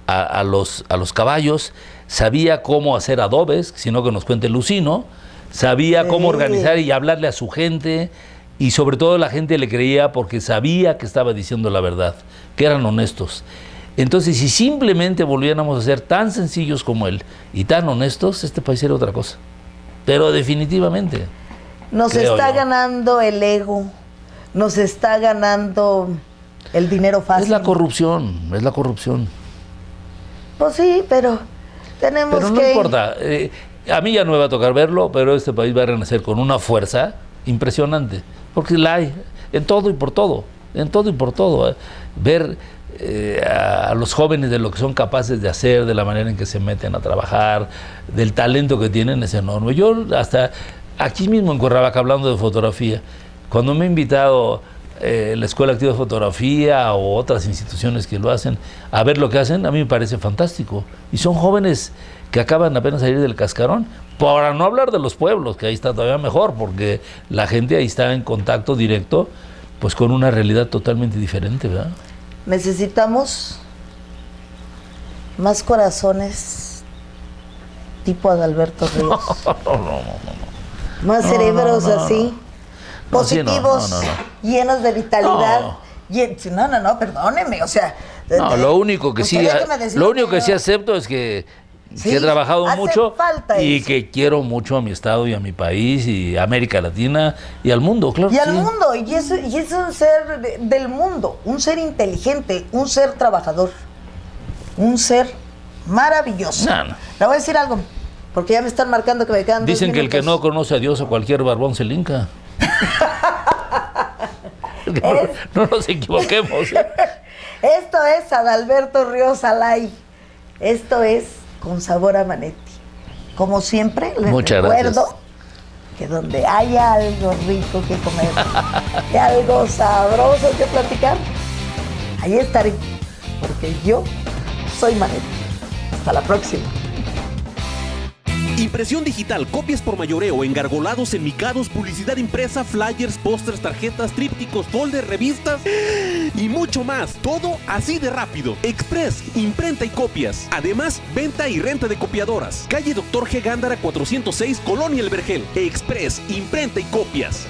a los caballos, sabía cómo hacer adobes, sino que nos cuente Lucino, sabía cómo organizar y hablarle a su gente, y sobre todo la gente le creía porque sabía que estaba diciendo la verdad, que eran honestos. Entonces, si simplemente volviéramos a ser tan sencillos como él y tan honestos, este país sería otra cosa. Pero definitivamente. Nos está ganando el ego, nos está ganando el dinero fácil. Es la corrupción, es la corrupción. Pues sí, pero tenemos que... Pero no importa, a mí ya no me va a tocar verlo, pero este país va a renacer con una fuerza impresionante, porque la hay en todo y por todo, en todo y por todo. Ver a los jóvenes de lo que son capaces de hacer, de la manera en que se meten a trabajar, del talento que tienen es enorme. Yo hasta aquí mismo en Cuernavaca, hablando de fotografía, cuando me he invitado la Escuela Activa de Fotografía o otras instituciones que lo hacen, a ver lo que hacen, a mí me parece fantástico. Y son jóvenes que acaban apenas de salir del cascarón, para no hablar de los pueblos, que ahí está todavía mejor, porque la gente ahí está en contacto directo pues con una realidad totalmente diferente, ¿verdad? Necesitamos más corazones tipo Adalberto Ríos. No. Más cerebros así, positivos, llenos de vitalidad. No, perdóneme, o sea... No, lo único que sí acepto es que Sí, que he trabajado hace mucho falta y eso. que quiero mucho a mi estado y a mi país y a América Latina y al mundo, claro. Y que al sí. mundo, y es un ser del mundo, un ser inteligente, un ser trabajador, un ser maravilloso. No, no. Le voy a decir algo, porque ya me están marcando que me quedan 2 Dicen que el que no minutos. conoce a Dios a cualquier barbón se linca. No nos equivoquemos. Esto es Adalberto Ríos Alay. Esto es Con Sabor a Manetti. Como siempre, les Muchas recuerdo gracias. que donde haya algo rico que comer y algo sabroso que platicar, ahí estaré, porque yo soy Manetti. Hasta la próxima. Impresión digital, copias por mayoreo, engargolados, enmicados, publicidad impresa, flyers, pósters, tarjetas, trípticos, folders, revistas y mucho más. Todo así de rápido. Express, imprenta y copias. Además, venta y renta de copiadoras. Calle Dr. G. Gándara 406, Colonia El Vergel. Express, imprenta y copias.